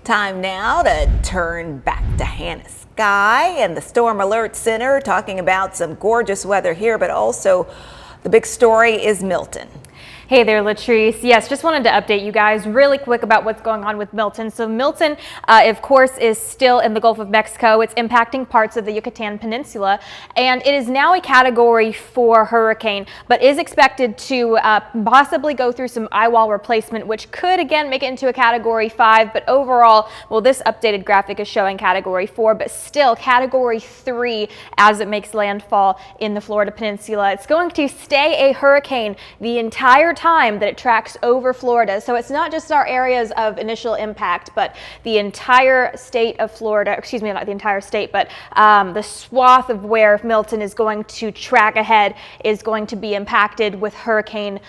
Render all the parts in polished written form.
Time now to turn back to Hannah Skye and the Storm Alert Center, talking about some gorgeous weather here, but also the big story is Milton. Hey there, Latrice. Yes, just wanted to update you guys really quick about what's going on with Milton. So Milton, of course, is still in the Gulf of Mexico. It's impacting parts of the Yucatan Peninsula, and it is now a Category 4 hurricane, but is expected to possibly go through some eye wall replacement, which could again make it into a Category 5. But overall, well, this updated graphic is showing Category 4, but still Category 3 as it makes landfall in the Florida Peninsula. It's going to stay a hurricane the entire time that it tracks over Florida. So it's not just our areas of initial impact, but the entire state of Florida, excuse me, not the entire state, but the swath of where Milton is going to track ahead is going to be impacted with hurricane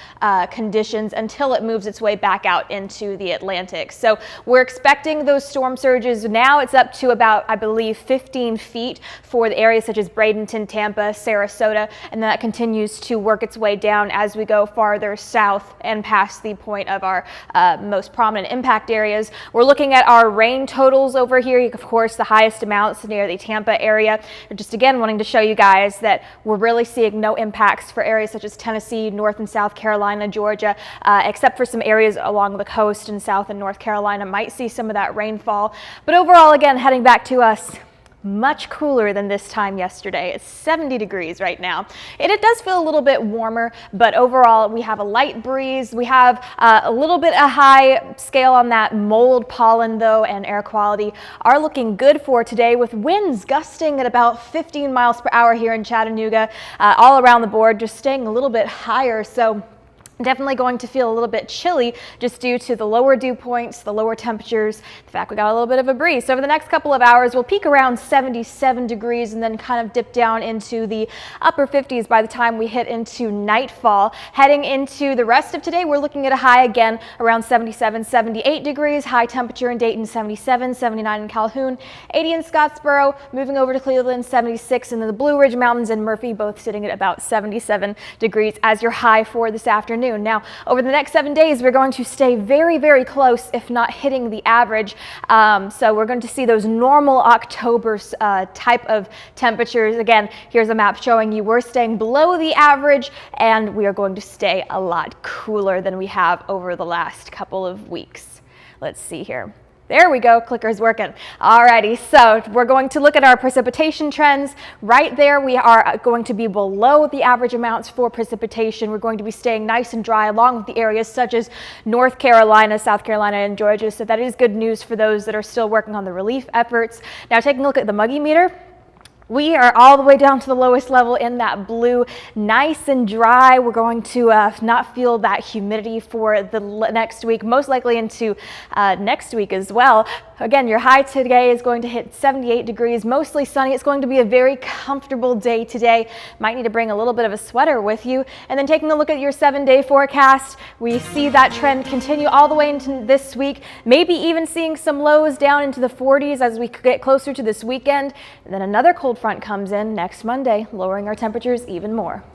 conditions until it moves its way back out into the Atlantic. So we're expecting those storm surges. Now it's up to about, I believe, 15 feet for the areas such as Bradenton, Tampa, Sarasota, and that continues to work its way down as we go farther south and past the point of our most prominent impact areas. We're looking at our rain totals over here. Of course, the highest amounts near the Tampa area. Just again wanting to show you guys that we're really seeing no impacts for areas such as Tennessee, North and South Carolina, Georgia, except for some areas along the coast in South and North Carolina might see some of that rainfall. But overall, again, heading back to us, much cooler than this time yesterday. It's 70 degrees right now. It does feel a little bit warmer, but overall we have a light breeze. We have a little bit of high scale on that mold pollen though, and air quality are looking good for today, with winds gusting at about 15 miles per hour here in Chattanooga, all around the board, just staying a little bit higher. So definitely going to feel a little bit chilly just due to the lower dew points, the lower temperatures. In fact, we got a little bit of a breeze. So over the next couple of hours, we'll peak around 77 degrees and then kind of dip down into the upper 50s by the time we hit into nightfall. Heading into the rest of today, we're looking at a high again around 77, 78 degrees. High temperature in Dayton, 77, 79 in Calhoun, 80 in Scottsboro, moving over to Cleveland, 76, and then the Blue Ridge Mountains and Murphy both sitting at about 77 degrees as your high for this afternoon. Now, over the next 7 days, we're going to stay very, very close, if not hitting the average. So we're going to see those normal October type of temperatures. Again, here's a map showing you we're staying below the average, and we are going to stay a lot cooler than we have over the last couple of weeks. Let's see here. There we go, clicker's working. Alrighty, so we're going to look at our precipitation trends. Right there, we are going to be below the average amounts for precipitation. We're going to be staying nice and dry along with the areas such as North Carolina, South Carolina, and Georgia. So that is good news for those that are still working on the relief efforts. Now taking a look at the Muggy meter. We are all the way down to the lowest level in that blue, nice and dry. We're going to not feel that humidity for the next week, most likely into next week as well. Again, your high today is going to hit 78 degrees, mostly sunny. It's going to be a very comfortable day today. Might need to bring a little bit of a sweater with you. And then taking a look at your 7-day forecast, we see that trend continue all the way into this week, maybe even seeing some lows down into the 40s as we get closer to this weekend. And then another cold front comes in next Monday, lowering our temperatures even more.